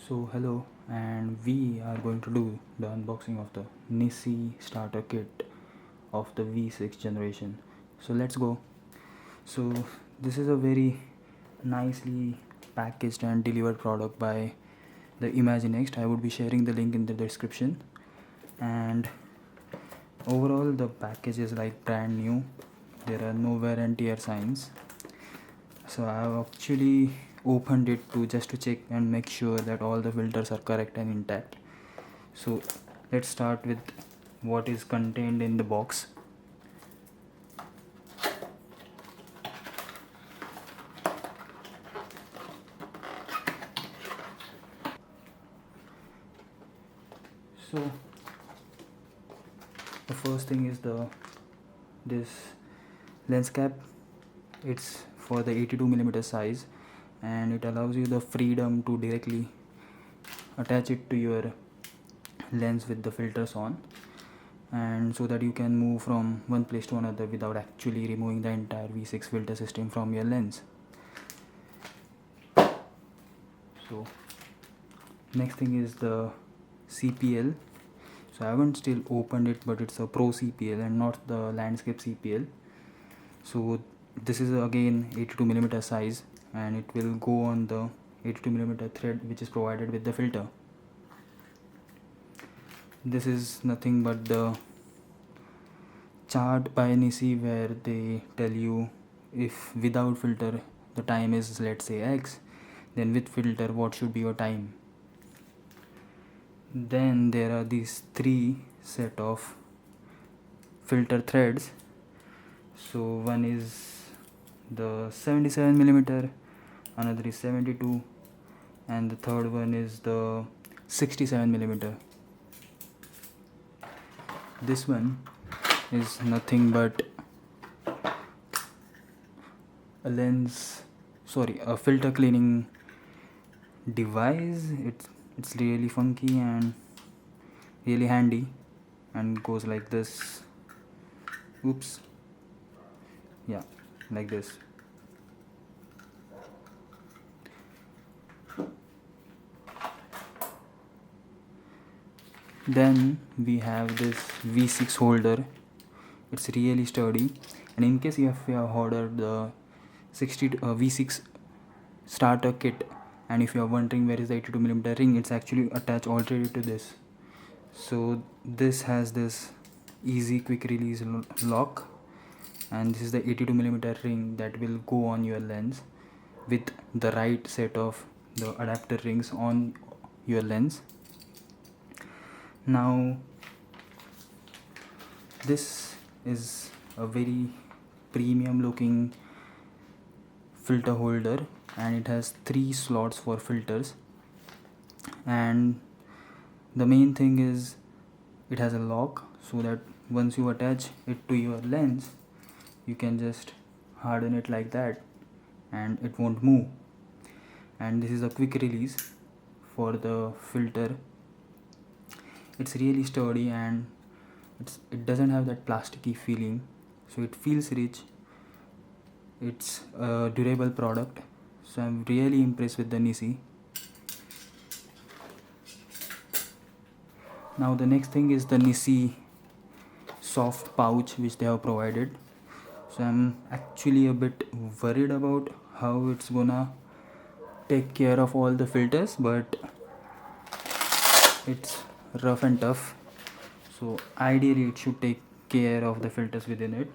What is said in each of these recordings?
So hello, and we are going to do the unboxing of the NiSi starter kit of the V6 generation. So let's go. So this is a very nicely packaged and delivered product by the Imaginext. I would be sharing the link in the description. And overall the package is like brand new. There are no wear and tear signs. So I have actually opened it to check and make sure that all the filters are correct and intact. So let's start with what is contained in the box. So the first thing is this lens cap. It's for the 82mm size, and it allows you the freedom to directly attach it to your lens with the filters on, and so that you can move from one place to another without actually removing the entire V6 filter system from your lens. So next thing is the CPL. So I haven't still opened it, but it's a Pro CPL and not the landscape CPL. So this is again 82mm size, and it will go on the 82mm thread which is provided with the filter. This is nothing but the chart by NiSi where they tell you if without filter the time is, let's say, X, then with filter what should be your time. Then there are these three set of filter threads. So one is the 77mm, another is 72, and the third one is the 67mm. This one is nothing but a filter cleaning device. It's really funky and really handy, and goes like this. Oops. Yeah, like this. Then we have this V6 holder. It's really sturdy, and in case you have ordered the V6 starter kit, and if you are wondering where is the 82mm ring, it's actually attached already to this. So this has this easy quick release lock, and this is the 82mm ring that will go on your lens with the right set of the adapter rings on your lens. Now this is a very premium looking filter holder, and it has 3 slots for filters, and the main thing is it has a lock, so that once you attach it to your lens you can just harden it like that and it won't move. And this is a quick release for the filter. It's really sturdy, and it doesn't have that plasticky feeling, so it feels rich. It's a durable product, so I'm really impressed with the NiSi. Now the next thing is the NiSi soft pouch which they have provided. So I'm actually a bit worried about how it's gonna take care of all the filters, but it's rough and tough, so ideally it should take care of the filters within it.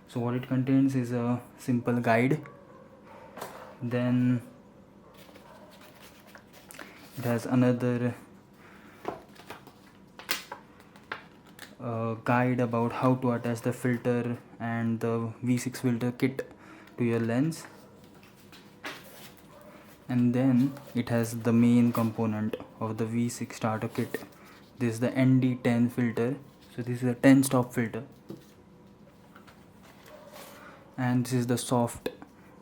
So what it contains is a simple guide. Then it has another guide about how to attach the filter and the V6 filter kit to your lens. And then it has the main component of the V6 starter kit. This is the ND10 filter. So this is a 10 stop filter, and this is the soft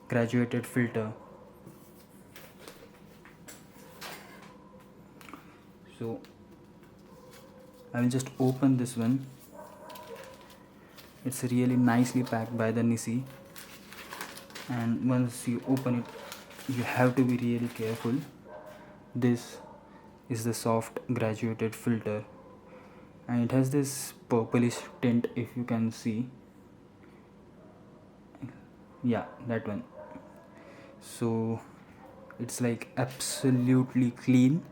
graduated filter. So I will just open this one. It's really nicely packed by the NiSi, and once you open it you have to be really careful. This is the soft graduated filter, and it has this purplish tint, if you can see. Yeah, that one. So it's like absolutely clean,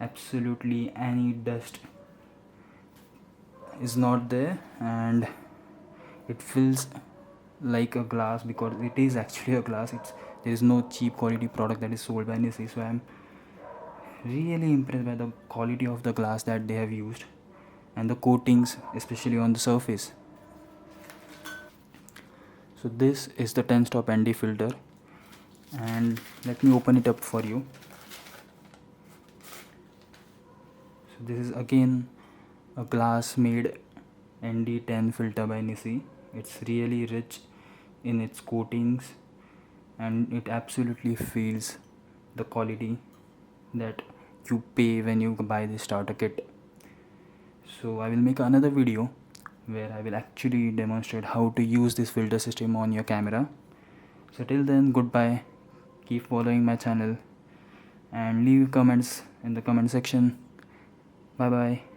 absolutely any dust is not there, and it feels like a glass because it is actually a glass. There is no cheap quality product that is sold by NiSi, so I'm really impressed by the quality of the glass that they have used and the coatings, especially on the surface. So this is the 10 stop ND filter, and let me open it up for you. So this is again a glass made ND10 filter by NiSi. It's really rich in its coatings, and it absolutely feels the quality that you pay when you buy the starter kit. So I will make another video where I will actually demonstrate how to use this filter system on your camera. So till then, goodbye, keep following my channel and leave comments in the comment section. Bye bye.